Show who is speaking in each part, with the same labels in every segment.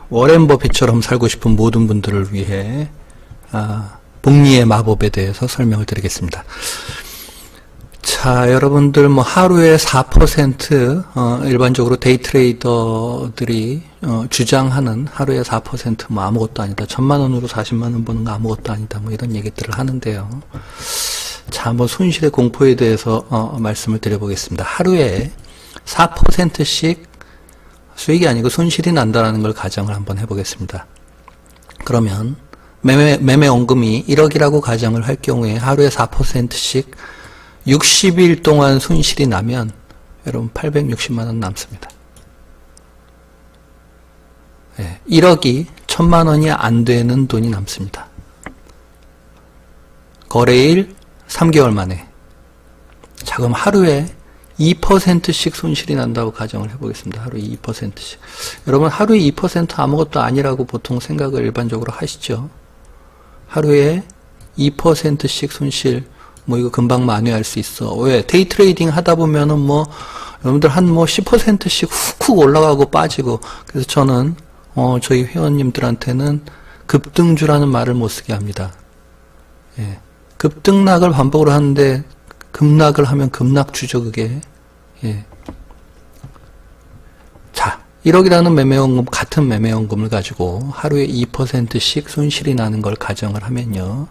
Speaker 1: 워렌 버핏처럼 살고 싶은 모든 분들을 위해 복리의 마법에 대해서 설명을 드리겠습니다. 자, 여러분들 하루에 4% 일반적으로 데이 트레이더들이 주장하는 하루에 4% 아무것도 아니다. 1,000만 원으로 40만 원 버는 거 아무것도 아니다. 이런 얘기들을 하는데요. 자, 손실의 공포에 대해서 말씀을 드려보겠습니다. 하루에 4%씩 수익이 아니고 손실이 난다라는 걸 가정을 한번 해보겠습니다. 그러면 매매 원금이 1억이라고 가정을 할 경우에 하루에 4%씩 60일 동안 손실이 나면 여러분 860만 원 남습니다. 1억이 1,000만 원이 안 되는 돈이 남습니다. 거래일 3개월 만에. 자, 그럼 하루에 2%씩 손실이 난다고 가정을 해보겠습니다. 하루에 2%씩. 여러분, 하루에 2% 아무것도 아니라고 보통 생각을 일반적으로 하시죠. 하루에 2%씩 손실, 이거 금방 만회할 수 있어. 왜? 데이 트레이딩 하다 보면은 여러분들 한 10%씩 훅훅 올라가고 빠지고. 그래서 저는, 저희 회원님들한테는 급등주라는 말을 못 쓰게 합니다. 예. 급등락을 반복으로 하는데, 급락을 하면 급락주죠, 그게. 예. 자, 1억이라는 매매원금, 같은 매매원금을 가지고 하루에 2%씩 손실이 나는 걸 가정을 하면요.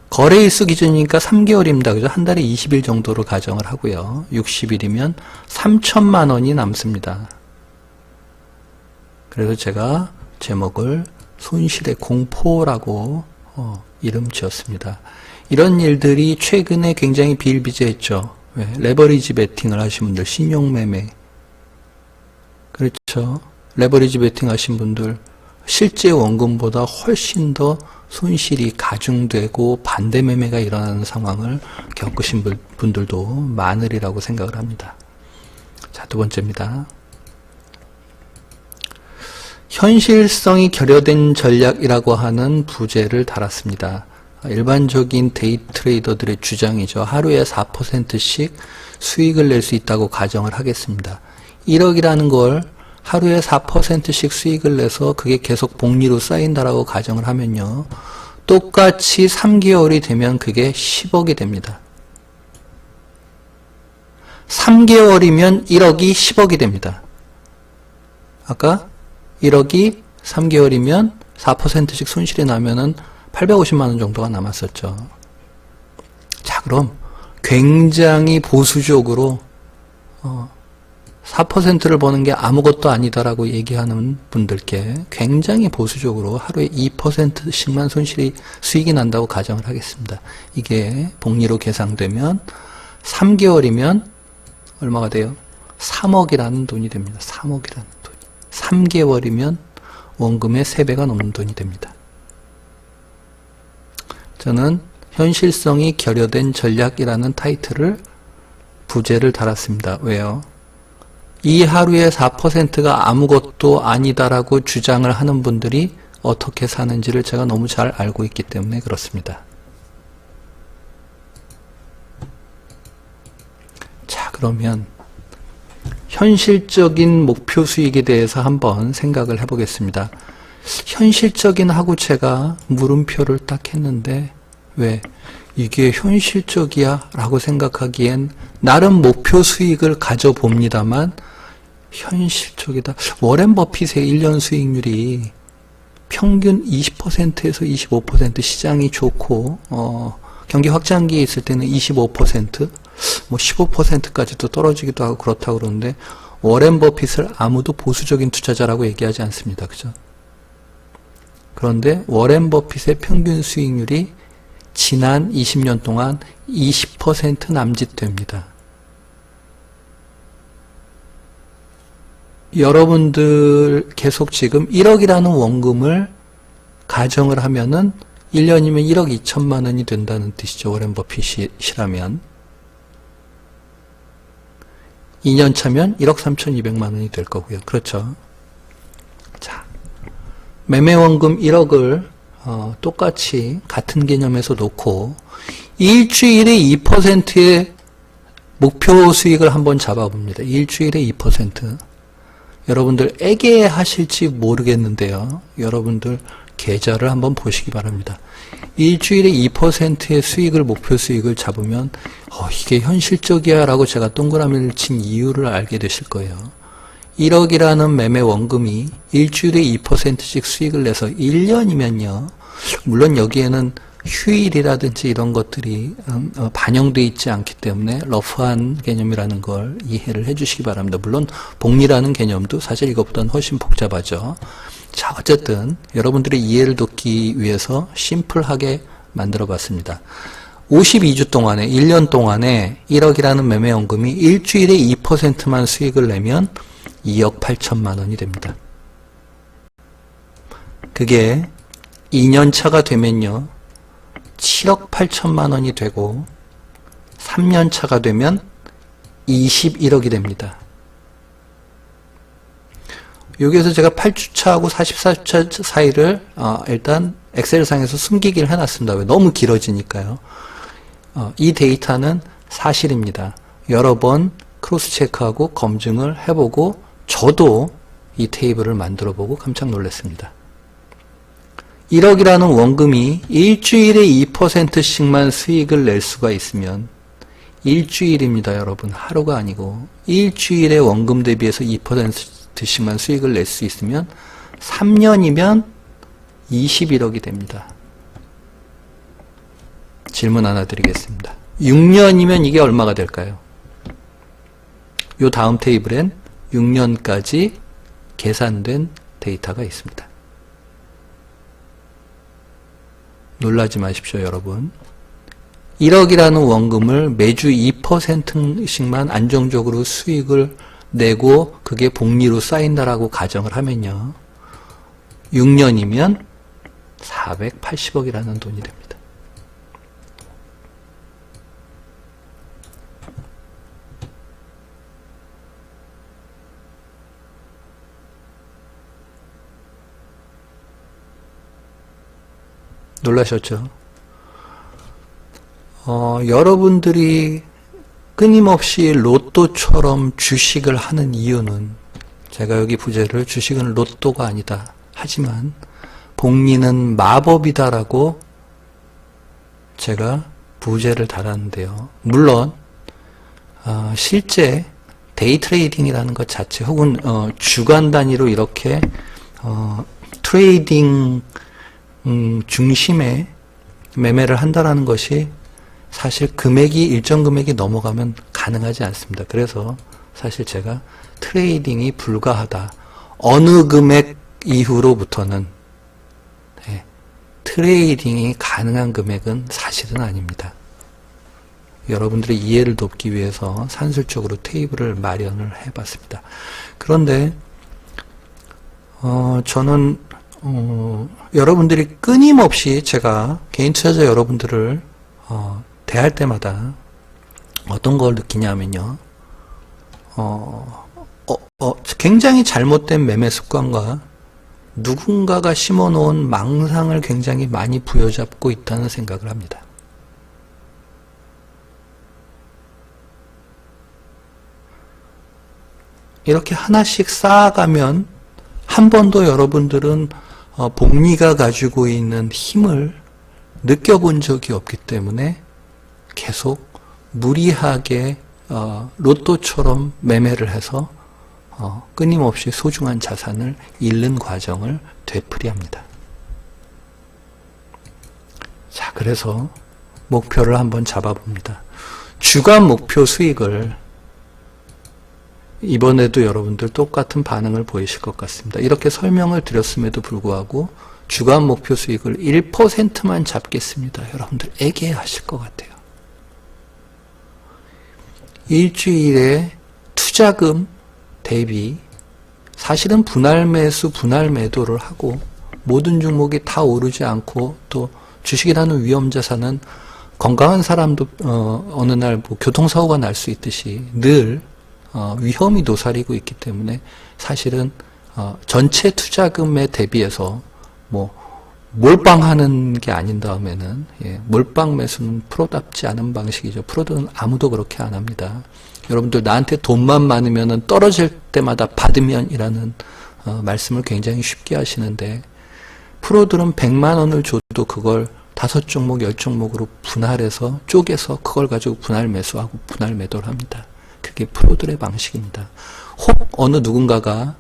Speaker 1: 거래일수 기준이니까 3개월입니다. 그죠? 한 달에 20일 정도로 가정을 하고요. 60일이면 3,000만 원이 남습니다. 그래서 제가 제목을 손실의 공포라고 이름 지었습니다. 이런 일들이 최근에 굉장히 비일비재했죠. 왜? 레버리지 베팅을 하신 분들, 신용매매. 그렇죠. 레버리지 베팅 하신 분들, 실제 원금보다 훨씬 더 손실이 가중되고 반대 매매가 일어나는 상황을 겪으신 분들도 많으리라고 생각을 합니다. 자, 두 번째입니다. 현실성이 결여된 전략이라고 하는 부제를 달았습니다. 일반적인 데이 트레이더들의 주장이죠. 하루에 4%씩 수익을 낼 수 있다고 가정을 하겠습니다. 1억이라는 걸 하루에 4%씩 수익을 내서 그게 계속 복리로 쌓인다라고 가정을 하면요. 똑같이 3개월이 되면 그게 10억이 됩니다. 3개월이면 1억이 10억이 됩니다. 아까 1억이 3개월이면 4%씩 손실이 나면은 850만 원 정도가 남았었죠. 자, 그럼 굉장히 보수적으로 4%를 버는 게 아무것도 아니다라고 얘기하는 분들께 굉장히 보수적으로 하루에 2%씩만 수익이 난다고 가정을 하겠습니다. 이게 복리로 계산되면 3개월이면 얼마가 돼요? 3억이라는 돈이 됩니다. 3억이라는 돈이. 3개월이면 원금의 3배가 넘는 돈이 됩니다. 저는 현실성이 결여된 전략이라는 타이틀을 부제를 달았습니다. 왜요? 이 하루에 4%가 아무것도 아니다라고 주장을 하는 분들이 어떻게 사는지를 제가 너무 잘 알고 있기 때문에 그렇습니다. 자, 그러면 현실적인 목표 수익에 대해서 한번 생각을 해보겠습니다. 현실적인 하고 제가 물음표를 딱 했는데 왜? 이게 현실적이야 라고 생각하기엔 나름 목표 수익을 가져봅니다만 현실적이다. 워렌 버핏의 1년 수익률이 평균 20%에서 25% 시장이 좋고 경기 확장기에 있을 때는 25% 15%까지도 떨어지기도 하고 그렇다고 그러는데 워렌 버핏을 아무도 보수적인 투자자라고 얘기하지 않습니다. 그죠? 그런데 워렌 버핏의 평균 수익률이 지난 20년 동안 20% 남짓됩니다. 여러분들 계속 지금 1억이라는 원금을 가정을 하면은 1년이면 1억 2천만 원이 된다는 뜻이죠. 워렌 버핏이라면. 2년 차면 1억 3,200만 원이 될 거고요. 그렇죠. 자, 매매 원금 1억을 똑같이 같은 개념에서 놓고 일주일에 2%의 목표 수익을 한번 잡아봅니다. 일주일에 2%. 여러분들 애계하실지 모르겠는데요. 여러분들 계좌를 한번 보시기 바랍니다. 일주일에 2%의 수익을 목표 수익을 잡으면 이게 현실적이야 라고 제가 동그라미를 친 이유를 알게 되실 거예요. 1억이라는 매매 원금이 일주일에 2%씩 수익을 내서 1년이면요. 물론 여기에는 휴일이라든지 이런 것들이 반영되어 있지 않기 때문에 러프한 개념이라는 걸 이해를 해 주시기 바랍니다. 물론 복리라는 개념도 사실 이것보다는 훨씬 복잡하죠. 자, 어쨌든 여러분들의 이해를 돕기 위해서 심플하게 만들어 봤습니다. 52주 동안에 1년 동안에 1억이라는 매매연금이 일주일에 2%만 수익을 내면 2억 8천만 원이 됩니다. 그게 2년 차가 되면요 7억 8천만 원이 되고 3년 차가 되면 21억이 됩니다. 여기에서 제가 8주차하고 44주차 사이를 일단 엑셀상에서 숨기기를 해놨습니다. 왜? 너무 길어지니까요. 이 데이터는 사실입니다. 여러 번 크로스 체크하고 검증을 해보고 저도 이 테이블을 만들어보고 깜짝 놀랐습니다. 1억이라는 원금이 일주일에 2%씩만 수익을 낼 수가 있으면 일주일입니다, 여러분. 하루가 아니고 일주일에 원금 대비해서 2%씩만 수익을 낼 수 있으면 3년이면 21억이 됩니다. 질문 하나 드리겠습니다. 6년이면 이게 얼마가 될까요? 요 다음 테이블엔 6년까지 계산된 데이터가 있습니다. 놀라지 마십시오, 여러분. 1억이라는 원금을 매주 2%씩만 안정적으로 수익을 내고 그게 복리로 쌓인다라고 가정을 하면요. 6년이면 480억이라는 돈이 됩니다. 놀라셨죠? 여러분들이 끊임없이 로또처럼 주식을 하는 이유는 제가 여기 부제를 주식은 로또가 아니다. 하지만 복리는 마법이다라고 제가 부제를 달았는데요. 물론 실제 데이 트레이딩이라는 것 자체 혹은 주간 단위로 이렇게 트레이딩 중심의 매매를 한다라는 것이 사실 일정 금액이 넘어가면 가능하지 않습니다. 그래서 사실 제가 트레이딩이 불가하다. 어느 금액 이후로부터는 트레이딩이 가능한 금액은 사실은 아닙니다. 여러분들의 이해를 돕기 위해서 산술적으로 테이블을 마련을 해봤습니다. 그런데 저는 여러분들이 끊임없이 제가 개인 투자자 여러분들을 대할 때마다 어떤 걸 느끼냐면요. 굉장히 잘못된 매매 습관과 누군가가 심어놓은 망상을 굉장히 많이 부여잡고 있다는 생각을 합니다. 이렇게 하나씩 쌓아가면 한 번도 여러분들은 복리가 가지고 있는 힘을 느껴본 적이 없기 때문에 계속 무리하게 로또처럼 매매를 해서 끊임없이 소중한 자산을 잃는 과정을 되풀이합니다. 자, 그래서 목표를 한번 잡아봅니다. 주간 목표 수익을 이번에도 여러분들 똑같은 반응을 보이실 것 같습니다. 이렇게 설명을 드렸음에도 불구하고 주간 목표 수익을 1%만 잡겠습니다. 여러분들 애계하실 것 같아요. 일주일에 투자금 대비 사실은 분할 매수, 분할 매도를 하고 모든 종목이 다 오르지 않고 또 주식이라는 위험자산은 건강한 사람도 어느 날 교통사고가 날 수 있듯이 늘 위험이 도사리고 있기 때문에 사실은 전체 투자금에 대비해서 몰빵하는 게 아닌 다음에는 몰빵 매수는 프로답지 않은 방식이죠. 프로들은 아무도 그렇게 안 합니다. 여러분들 나한테 돈만 많으면 떨어질 때마다 받으면이라는 말씀을 굉장히 쉽게 하시는데 프로들은 100만 원을 줘도 그걸 5종목, 10종목으로 분할해서 쪼개서 그걸 가지고 분할 매수하고 분할 매도를 합니다. 그게 프로들의 방식입니다. 혹 어느 누군가가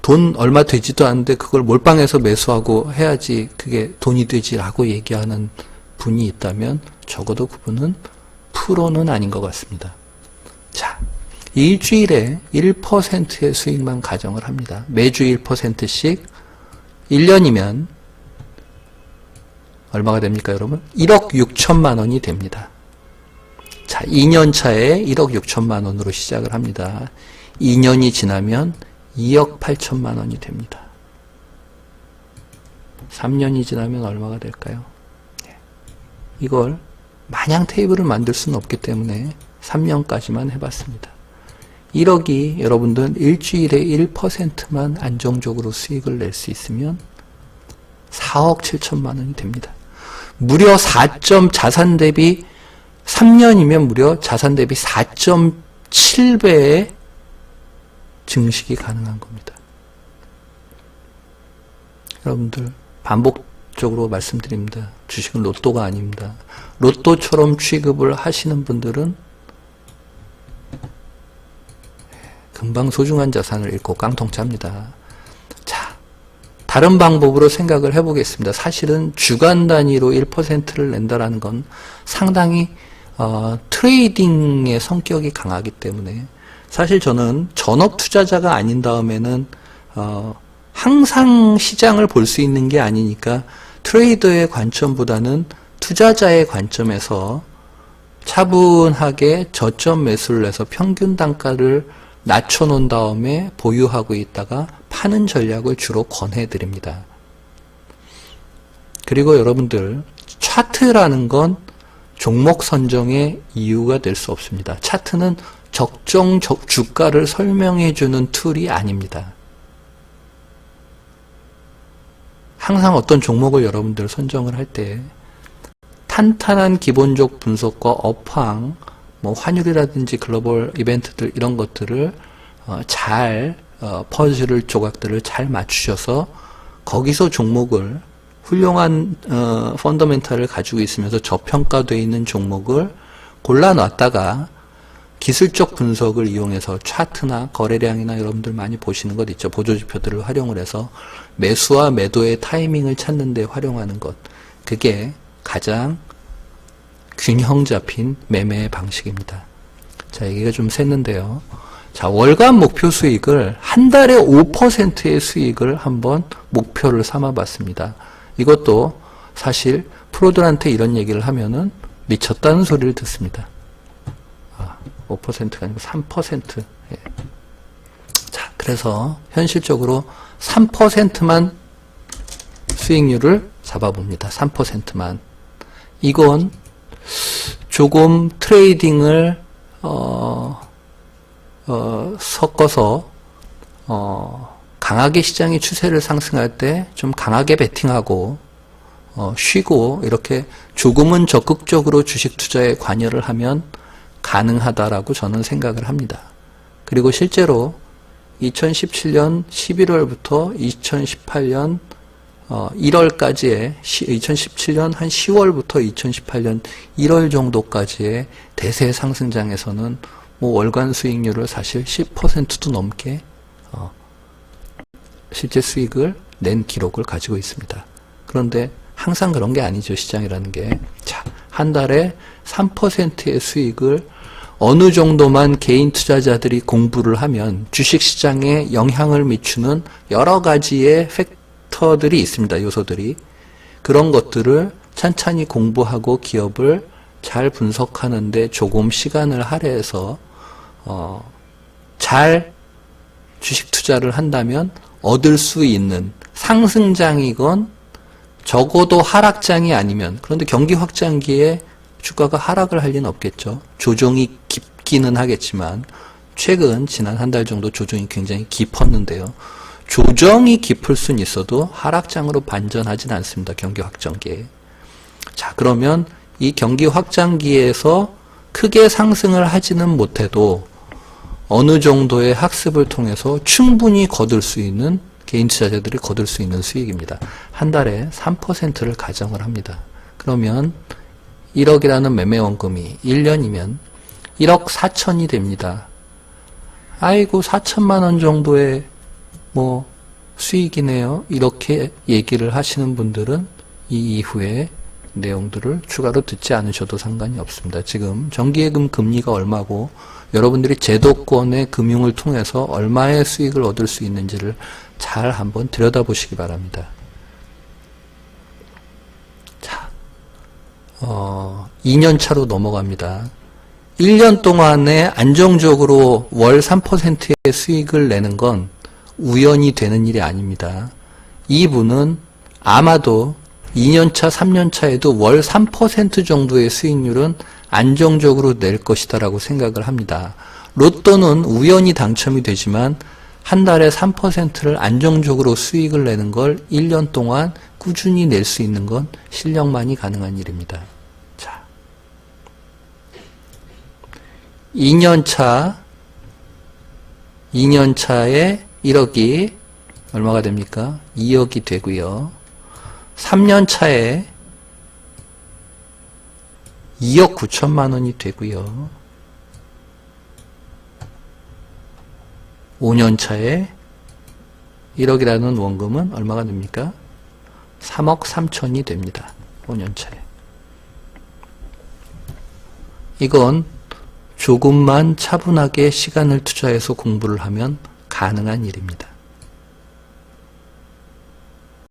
Speaker 1: 돈 얼마 되지도 않는데 그걸 몰빵해서 매수하고 해야지 그게 돈이 되지라고 얘기하는 분이 있다면 적어도 그분은 프로는 아닌 것 같습니다. 자, 일주일에 1%의 수익만 가정을 합니다. 매주 1%씩 1년이면 얼마가 됩니까, 여러분? 1억 6천만 원이 됩니다. 자, 2년 차에 1억 6천만 원으로 시작을 합니다. 2년이 지나면 2억 8천만 원이 됩니다. 3년이 지나면 얼마가 될까요? 이걸 마냥 테이블을 만들 수는 없기 때문에 3년까지만 해봤습니다. 1억이 여러분들 일주일에 1%만 안정적으로 수익을 낼 수 있으면 4억 7천만 원이 됩니다. 무려 4점 자산 대비 3년이면 무려 자산 대비 4.7배의 증식이 가능한 겁니다. 여러분들 반복적으로 말씀드립니다. 주식은 로또가 아닙니다. 로또처럼 취급을 하시는 분들은 금방 소중한 자산을 잃고 깡통 짭니다. 자, 다른 방법으로 생각을 해보겠습니다. 사실은 주간 단위로 1%를 낸다라는 건 상당히 트레이딩의 성격이 강하기 때문에 사실 저는 전업 투자자가 아닌 다음에는 항상 시장을 볼 수 있는 게 아니니까 트레이더의 관점보다는 투자자의 관점에서 차분하게 저점 매수를 해서 평균 단가를 낮춰놓은 다음에 보유하고 있다가 파는 전략을 주로 권해드립니다. 그리고 여러분들 차트라는 건 종목 선정의 이유가 될 수 없습니다. 차트는 적정 주가를 설명해주는 툴이 아닙니다. 항상 어떤 종목을 여러분들 선정을 할 때 탄탄한 기본적 분석과 업황, 환율이라든지 글로벌 이벤트들 이런 것들을 잘 퍼즐을 조각들을 잘 맞추셔서 거기서 종목을 훌륭한 펀더멘탈을 가지고 있으면서 저평가되어 있는 종목을 골라놨다가 기술적 분석을 이용해서 차트나 거래량이나 여러분들 많이 보시는 것 있죠. 보조지표들을 활용을 해서 매수와 매도의 타이밍을 찾는 데 활용하는 것. 그게 가장 균형 잡힌 매매의 방식입니다. 자, 얘기가 좀 샜는데요. 자, 월간 목표 수익을 한 달에 5%의 수익을 한번 목표를 삼아 봤습니다. 이것도 사실 프로들한테 이런 얘기를 하면은 미쳤다는 소리를 듣습니다. 5%가 아니고 3%. 예. 자, 그래서 현실적으로 3%만 수익률을 잡아봅니다. 3%만. 이건 조금 트레이딩을 섞어서 강하게 시장의 추세를 상승할 때 좀 강하게 베팅하고 쉬고 이렇게 조금은 적극적으로 주식 투자에 관여를 하면 가능하다라고 저는 생각을 합니다. 그리고 실제로 2017년 11월부터 2018년 1월까지의 2017년 한 10월부터 2018년 1월 정도까지의 대세 상승장에서는 월간 수익률을 사실 10%도 넘게 실제 수익을 낸 기록을 가지고 있습니다. 그런데 항상 그런 게 아니죠. 시장이라는 게. 자, 한 달에 3%의 수익을 어느 정도만 개인 투자자들이 공부를 하면 주식시장에 영향을 미치는 여러 가지의 팩터들이 있습니다. 요소들이. 그런 것들을 찬찬히 공부하고 기업을 잘 분석하는데 조금 시간을 할애해서 잘 주식 투자를 한다면 얻을 수 있는 상승장이건 적어도 하락장이 아니면, 그런데 경기 확장기에 주가가 하락을 할 리는 없겠죠. 조정이 깊기는 하겠지만 최근 지난 한 달 정도 조정이 굉장히 깊었는데요. 조정이 깊을 수는 있어도 하락장으로 반전하진 않습니다. 경기 확장기에. 자, 그러면 이 경기 확장기에서 크게 상승을 하지는 못해도 어느 정도의 학습을 통해서 충분히 거둘 수 있는, 개인 투자자들이 거둘 수 있는 수익입니다. 한 달에 3%를 가정을 합니다. 그러면 1억이라는 매매 원금이 1년이면 1억 4천이 됩니다. 아이고 4천만 원 정도의 뭐 수익이네요. 이렇게 얘기를 하시는 분들은 이 이후에 내용들을 추가로 듣지 않으셔도 상관이 없습니다. 지금 정기예금 금리가 얼마고 여러분들이 제도권의 금융을 통해서 얼마의 수익을 얻을 수 있는지를 잘 한번 들여다보시기 바랍니다. 자, 2년 차로 넘어갑니다. 1년 동안에 안정적으로 월 3%의 수익을 내는 건 우연히 되는 일이 아닙니다. 이분은 아마도 2년차, 3년차에도 월 3% 정도의 수익률은 안정적으로 낼 것이다 라고 생각을 합니다. 로또는 우연히 당첨이 되지만 한 달에 3%를 안정적으로 수익을 내는 걸 1년 동안 꾸준히 낼 수 있는 건 실력만이 가능한 일입니다. 자, 2년차에 1억이 얼마가 됩니까? 2억이 되고요. 3년차에 2억 9천만 원이 되고요. 5년차에 1억이라는 원금은 얼마가 됩니까? 3억 3천이 됩니다. 5년차에. 이건 조금만 차분하게 시간을 투자해서 공부를 하면 가능한 일입니다.